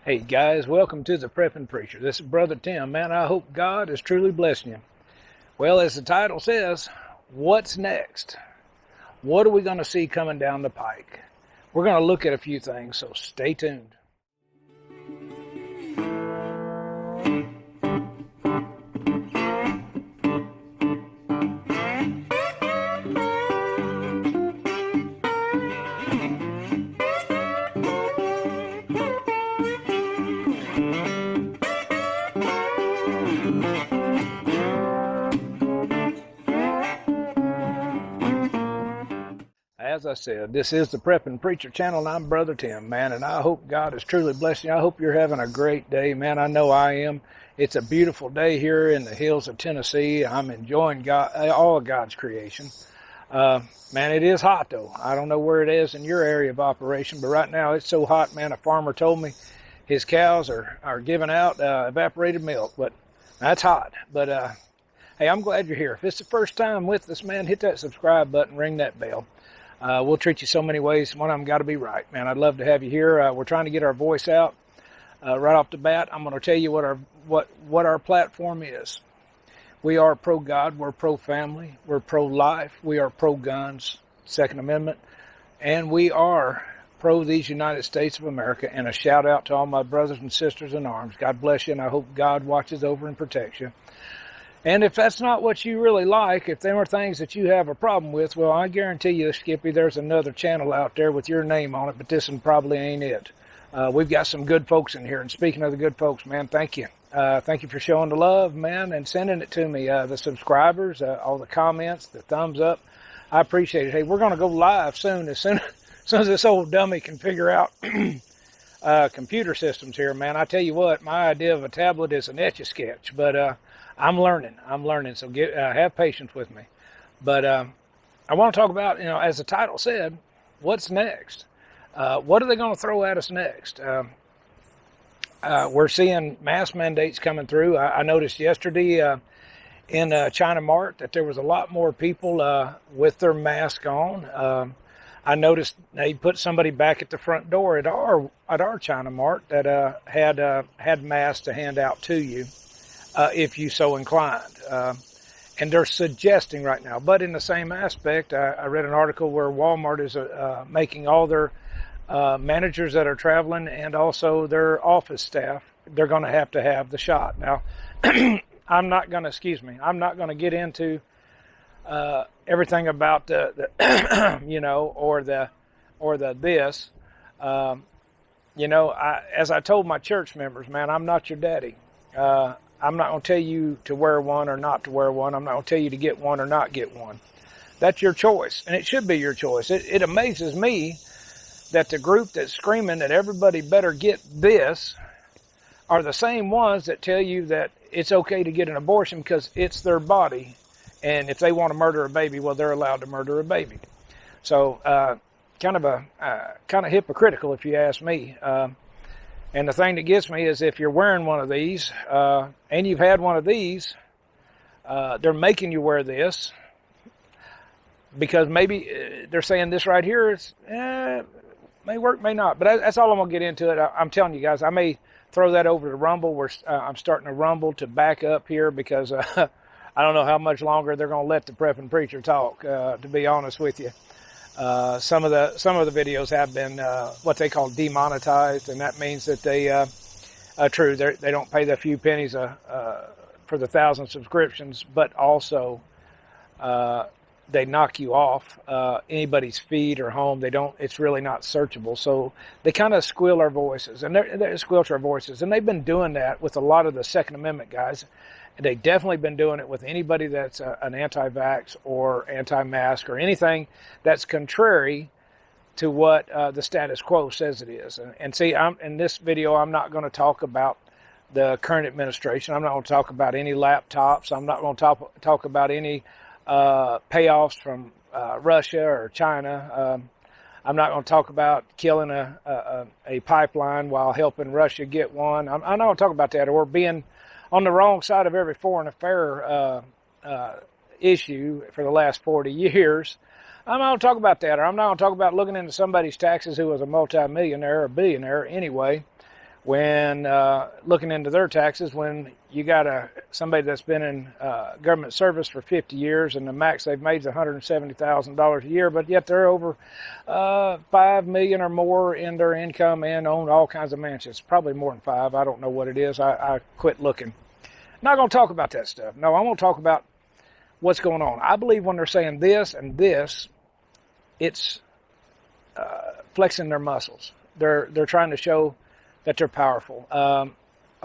Hey guys, welcome to the Prepping Preacher. This is Brother Tim. Man, I hope God is truly blessing you. Well, as the title says, what's next? What are we going to see coming down the pike? We're going to look at a few things, so stay tuned. As I said, this is the Prepping Preacher channel, and I'm Brother Tim, man, and I hope God is truly blessing you. I hope you're having a great day, man. I know I am. It's a beautiful day here in the hills of Tennessee. I'm enjoying all of God's creation. Man, it is hot, though. I don't know where it is in your area of operation, but right now it's so hot, man. A farmer told me his cows are giving out evaporated milk, but that's hot. But hey, I'm glad you're here. If it's the first time with us, man, hit that subscribe button, ring that bell. We'll treat you so many ways. One of them got to be right, man. I'd love to have you here. We're trying to get our voice out right off the bat. I'm going to tell you what our platform is. We are pro-God. We're pro-family. We're pro-life. We are pro-guns, Second Amendment. And we are pro these United States of America. And a shout out to all my brothers and sisters in arms. God bless you, and I hope God watches over and protects you. And if that's not what you really like, if there are things that you have a problem with, well, I guarantee you, Skippy, there's another channel out there with your name on it, but this one probably ain't it. We've got some good folks in here, and speaking of the good folks, man, thank you. Thank you for showing the love, man, and sending it to me. The subscribers, all the comments, the thumbs up, I appreciate it. Hey, we're going to go live soon as this old dummy can figure out computer systems here, man. I tell you what, my idea of a tablet is an Etch-a-Sketch, but I'm learning, so have patience with me. But I want to talk about, as the title said, what's next? What are they going to throw at us next? We're seeing mask mandates coming through. I noticed yesterday in China Mart that there was a lot more people with their mask on. I noticed they put somebody back at the front door at our China Mart that had masks to hand out to you. If you so inclined. And they're suggesting right now. But in the same aspect, I read an article where Walmart is making all their managers that are traveling and also their office staff, they're going to have the shot. Now, I'm not going to get into everything about the this. As I told my church members, man, I'm not your daddy. I'm not going to tell you to wear one or not to wear one. I'm not going to tell you to get one or not get one. That's your choice, and it should be your choice. It amazes me that the group that's screaming that everybody better get this are the same ones that tell you that it's okay to get an abortion because it's their body, and if they want to murder a baby, well, they're allowed to murder a baby. So kind of hypocritical, if you ask me. And the thing that gets me is if you're wearing one of these, and you've had one of these, they're making you wear this because maybe they're saying this right here is, may work, may not. But that's all I'm going to get into it. I'm telling you guys, I may throw that over to Rumble. I'm starting to Rumble to back up here because I don't know how much longer they're going to let the Prepping Preacher talk, to be honest with you. Some of the videos have been what they call demonetized, and that means that they don't pay the few pennies for the 1,000 subscriptions, but also they knock you off anybody's feed or home. It's really not searchable, so they kind of squeal our voices, and they squelch our voices, and they've been doing that with a lot of the Second Amendment guys. They've definitely been doing it with anybody that's an anti-vax or anti-mask or anything that's contrary to what the status quo says it is. And see, in this video, I'm not going to talk about the current administration. I'm not going to talk about any laptops. I'm not going to talk about any payoffs from Russia or China. I'm not going to talk about killing a pipeline while helping Russia get one. I'm not going to talk about that, or being on the wrong side of every foreign affair issue for the last 40 years. I'm not going to talk about that, or I'm not going to talk about looking into somebody's taxes who was a multimillionaire or billionaire anyway, when looking into their taxes, when you got somebody that's been in government service for 50 years and the max they've made is $170,000 a year, but yet they're over $5 million or more in their income and own all kinds of mansions. Probably more than five. I don't know what it is. I quit looking. Not going to talk about that stuff. No, I'm going to talk about what's going on. I believe when they're saying this and this, it's flexing their muscles. They're trying to show that they're powerful. A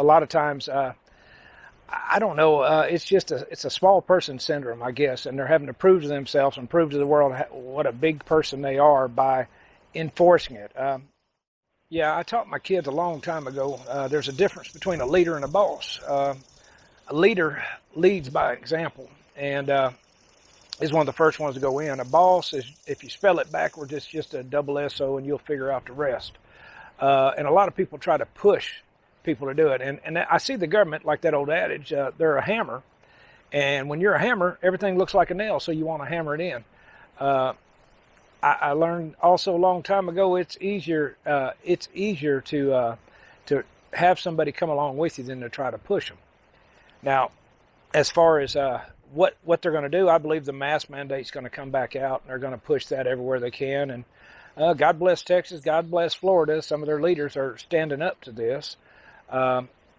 lot of times, I don't know. It's a small person syndrome, I guess, and they're having to prove to themselves and prove to the world what a big person they are by enforcing it. Yeah, I taught my kids a long time ago. There's a difference between a leader and a boss. A leader leads by example, and is one of the first ones to go in. A boss is, if you spell it backwards, it's just a double S-O, and you'll figure out the rest. And a lot of people try to push people to do it. And I see the government, like that old adage, they're a hammer. And when you're a hammer, everything looks like a nail, so you want to hammer it in. I learned also a long time ago, it's easier to have somebody come along with you than to try to push them. Now, as far as what they're going to do, I believe the mask mandate's going to come back out, and they're going to push that everywhere they can. And God bless Texas, God bless Florida. Some of their leaders are standing up to this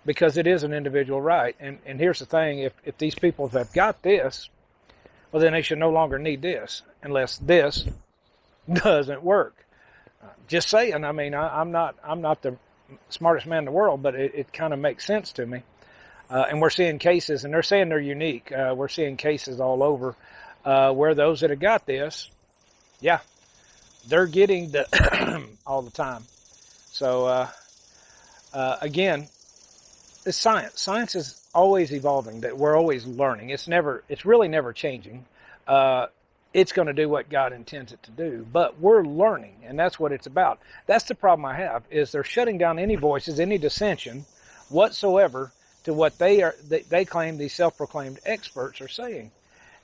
because it is an individual right. And here's the thing, if these people have got this, well, then they should no longer need this unless this doesn't work. Just saying, I mean, I'm not the smartest man in the world, but it kind of makes sense to me. And we're seeing cases, and they're saying they're unique. We're seeing cases all over where those that have got this, yeah, they're getting the all the time. So again, it's science. Science is always evolving. That we're always learning. It's really never changing. It's going to do what God intends it to do, but we're learning, and that's what it's about. That's the problem I have, is they're shutting down any voices, any dissension whatsoever to what they claim these self-proclaimed experts are saying.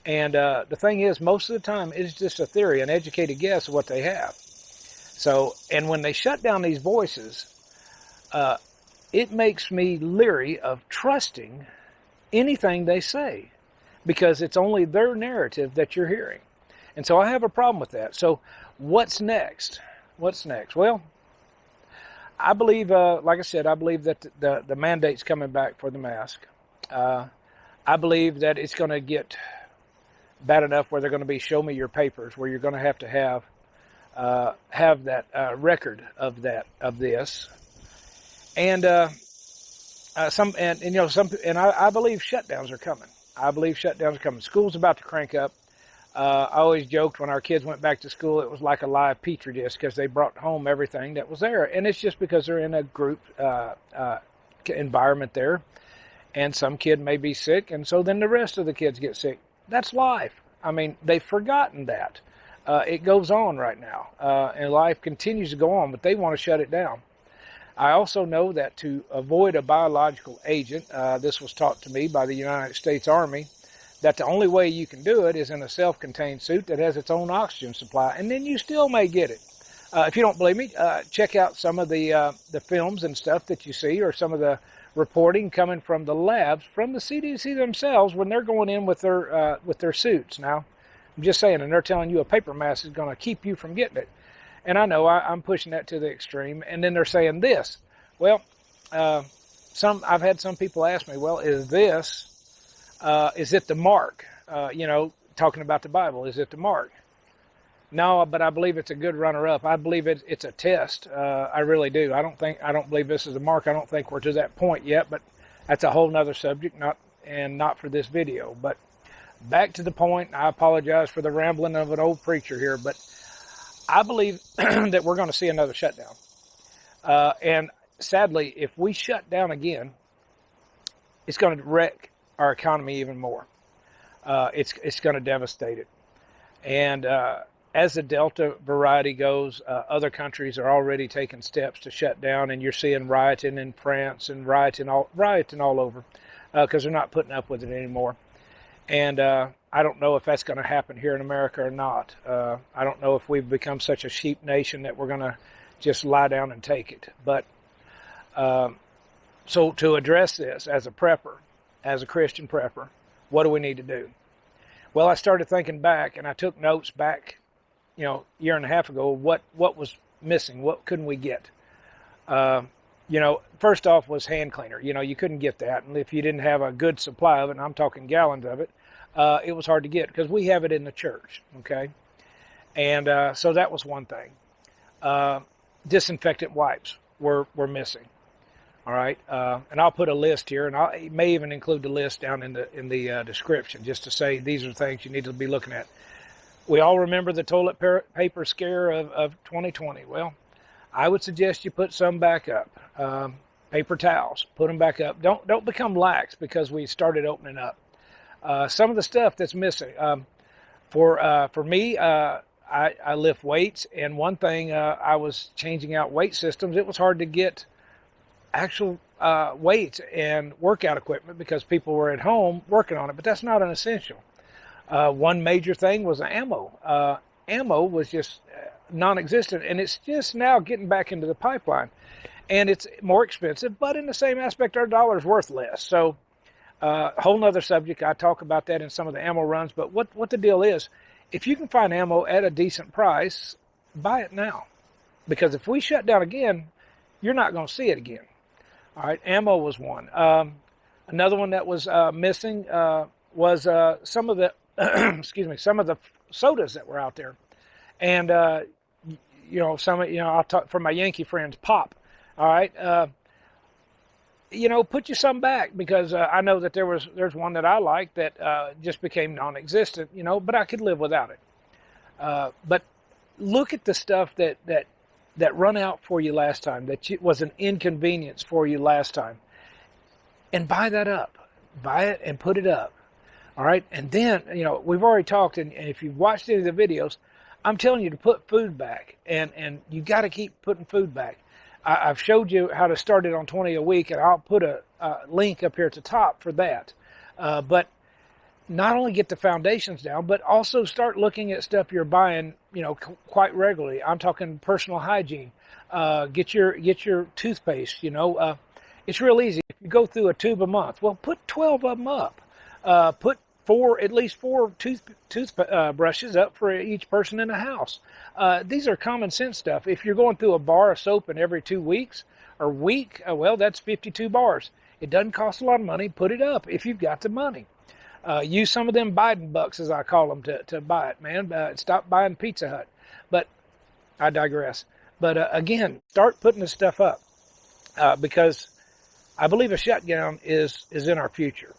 And the thing is, most of the time, it's just a theory, an educated guess of what they have. So, and when they shut down these voices, it makes me leery of trusting anything they say, because it's only their narrative that you're hearing. And so I have a problem with that. So what's next? What's next? Well, I believe, like I said, I believe that the mandate's coming back for the mask. I believe that it's going to get bad enough where they're going to be show me your papers, where you're going to have that record of this, and I believe shutdowns are coming. I believe shutdowns are coming. School's about to crank up. I always joked when our kids went back to school, it was like a live petri dish because they brought home everything that was there. And it's just because they're in a group environment there. And some kid may be sick, and so then the rest of the kids get sick. That's life. I mean, they've forgotten that. It goes on right now. And life continues to go on, but they want to shut it down. I also know that to avoid a biological agent, this was taught to me by the United States Army, that the only way you can do it is in a self-contained suit that has its own oxygen supply, and then you still may get it. If you don't believe me, check out some of the films and stuff that you see, or some of the reporting coming from the labs, from the CDC themselves, when they're going in with their suits. Now, I'm just saying, and they're telling you a paper mask is going to keep you from getting it. And I know I'm pushing that to the extreme. And then they're saying this. Well, I've had some people ask me, well, is it the mark? Talking about the Bible, is it the mark? No, but I believe it's a good runner-up. I believe it's a test. I really do. I don't believe this is a mark. I don't think we're to that point yet, but that's a whole nother subject, not for this video. But back to the point, I apologize for the rambling of an old preacher here, but I believe that we're going to see another shutdown. And sadly, if we shut down again, it's going to wreck our economy even more. It's going to devastate it. And as the Delta variety goes, other countries are already taking steps to shut down, and you're seeing rioting in France and rioting all over because they're not putting up with it anymore. And I don't know if that's going to happen here in America or not. I don't know if we've become such a sheep nation that we're going to just lie down and take it. But So to address this as a prepper, as a Christian prepper, what do we need to do? Well, I started thinking back, and I took notes back, year and a half ago. What was missing? What couldn't we get? First off was hand cleaner. You couldn't get that, and if you didn't have a good supply of it, and I'm talking gallons of it, it was hard to get because we have it in the church. Okay, and so that was one thing. Disinfectant wipes were missing. All right, and I'll put a list here, and I may even include the list down in the description, just to say these are things you need to be looking at. We all remember the toilet paper scare of 2020. Well, I would suggest you put some back up. Paper towels, put them back up. Don't become lax because we started opening up. Some of the stuff that's missing. For me, I lift weights, and one thing I was changing out weight systems. It was hard to get actual weights and workout equipment because people were at home working on it, but that's not an essential. One major thing was ammo. Ammo was just non-existent, and it's just now getting back into the pipeline, and it's more expensive, but in the same aspect, our dollar's worth less. So whole nother subject. I talk about that in some of the ammo runs, but what the deal is, if you can find ammo at a decent price, buy it now, because if we shut down again, you're not going to see it again. All right, ammo was one. Another one that was missing was some of the some of the sodas that were out there, and I'll talk for my Yankee friends, pop. All right, put you some back, because I know that there's one that I like that just became non-existent. But I could live without it. But look at the stuff that run out for you last time, that was an inconvenience for you last time, and buy that up. Buy it and put it up. All right, and then, we've already talked, and if you've watched any of the videos, I'm telling you to put food back, and you got to keep putting food back. I've showed you how to start it on 20 a week, and I'll put a link up here at the top for that. But not only get the foundations down, but also start looking at stuff you're buying, quite regularly. I'm talking personal hygiene. Get your toothpaste. It's real easy. If you go through a tube a month, well, put 12 of them up. Put at least four toothbrushes up for each person in the house. These are common sense stuff. If you're going through a bar of soap in every 2 weeks or week, well, that's 52 bars. It doesn't cost a lot of money. Put it up if you've got the money. Use some of them Biden bucks, as I call them, to buy it, man. Stop buying Pizza Hut. But I digress. But again, start putting this stuff up, because I believe a shutdown is in our future.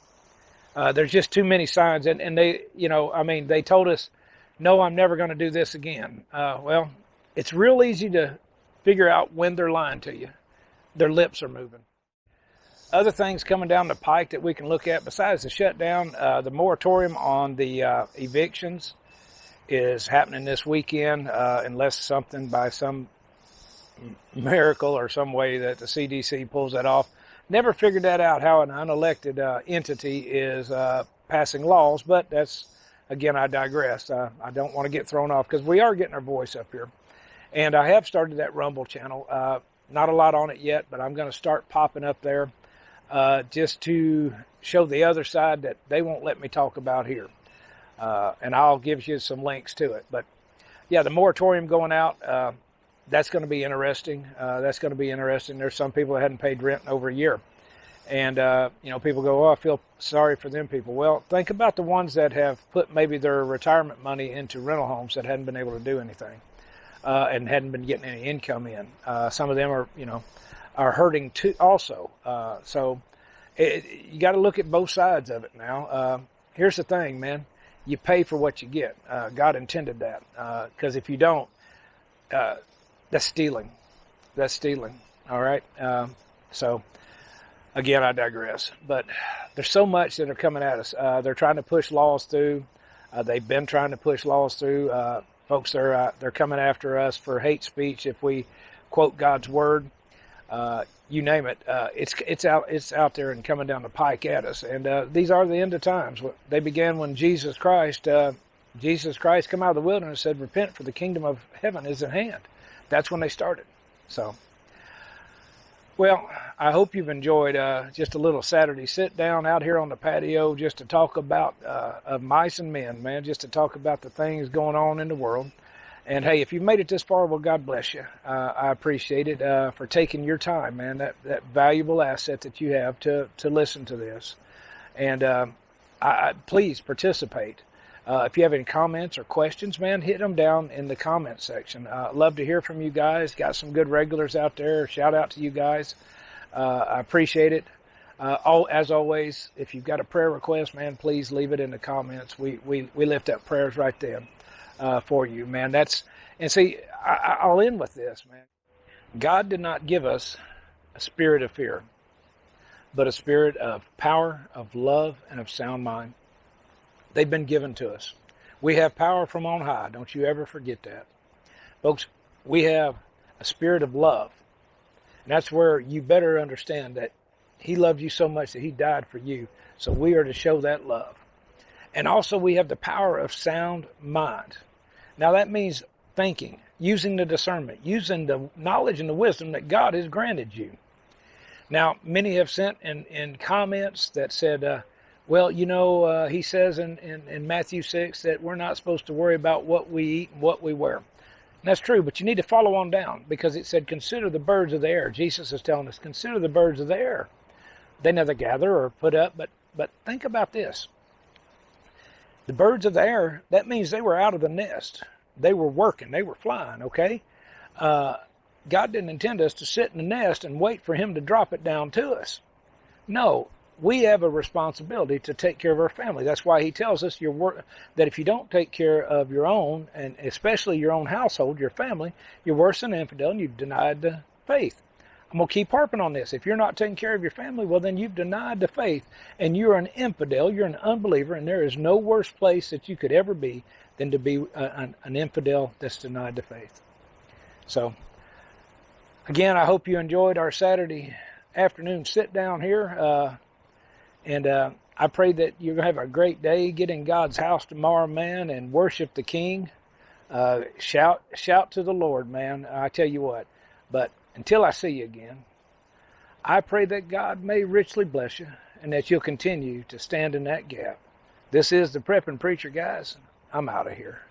There's just too many signs, and they, they told us, no, I'm never going to do this again. Well, it's real easy to figure out when they're lying to you. Their lips are moving. Other things coming down the pike that we can look at besides the shutdown, the moratorium on the evictions is happening this weekend, unless something by some miracle or some way that the CDC pulls that off. Never figured that out, how an unelected entity is passing laws, but that's, again, I digress. I don't want to get thrown off, because we are getting our voice up here. And I have started that Rumble channel. Not a lot on it yet, but I'm going to start popping up there just to show the other side that they won't let me talk about here. And I'll give you some links to it. But, yeah, the moratorium going out, that's going to be interesting. There's some people that hadn't paid rent in over a year. And, people go, oh, I feel sorry for them people. Well, think about the ones that have put maybe their retirement money into rental homes that hadn't been able to do anything, and hadn't been getting any income in. Some of them are hurting too also. So you got to look at both sides of it now. Here's the thing, man. You pay for what you get. God intended that. Because if you don't, that's stealing. All right. So again, I digress, but there's so much that are coming at us. They're trying to push laws through. They've been trying to push laws through. Folks, they're coming after us for hate speech if we quote God's word. You name it. It's out there and coming down the pike at us. And these are the end of times. They began when Jesus Christ come out of the wilderness and said, repent, for the kingdom of heaven is at hand. That's when they started. So Well, I hope you've enjoyed just a little Saturday sit down out here on the patio just to talk about of mice and men, man, just to talk about the things going on in the world. And hey, if you've made it this far, well, God bless you. I appreciate it for taking your time, man, that valuable asset that you have to listen to this. And please participate. If you have any comments or questions, man, hit them down in the comment section. Love to hear from you guys. Got some good regulars out there. Shout out to you guys. I appreciate it. As always, if you've got a prayer request, man, please leave it in the comments. We lift up prayers right then for you, man. And see, I'll end with this, man. God did not give us a spirit of fear, but a spirit of power, of love, and of sound mind. They've been given to us. We have power from on high. Don't you ever forget that. Folks, we have a spirit of love. And that's where you better understand that he loved you so much that he died for you. So we are to show that love. And also we have the power of sound mind. Now that means thinking, using the discernment, using the knowledge and the wisdom that God has granted you. Now, many have sent in comments that said, well, he says in Matthew 6 that we're not supposed to worry about what we eat and what we wear. And that's true, but you need to follow on down because it said, consider the birds of the air. Jesus is telling us, consider the birds of the air. They neither gather or put up, but think about this. The birds of the air, that means they were out of the nest. They were working. They were flying, okay? God didn't intend us to sit in the nest and wait for him to drop it down to us. No. We have a responsibility to take care of our family. That's why he tells us that if you don't take care of your own, and especially your own household, your family, you're worse than an infidel and you've denied the faith. I'm going to keep harping on this. If you're not taking care of your family, well, then you've denied the faith and you're an infidel, you're an unbeliever, and there is no worse place that you could ever be than to be an infidel that's denied the faith. So, again, I hope you enjoyed our Saturday afternoon sit down here. And I pray that you're going to have a great day. Get in God's house tomorrow, man, and worship the King. Shout to the Lord, man. I tell you what. But until I see you again, I pray that God may richly bless you and that you'll continue to stand in that gap. This is the Prepping Preacher, guys. I'm out of here.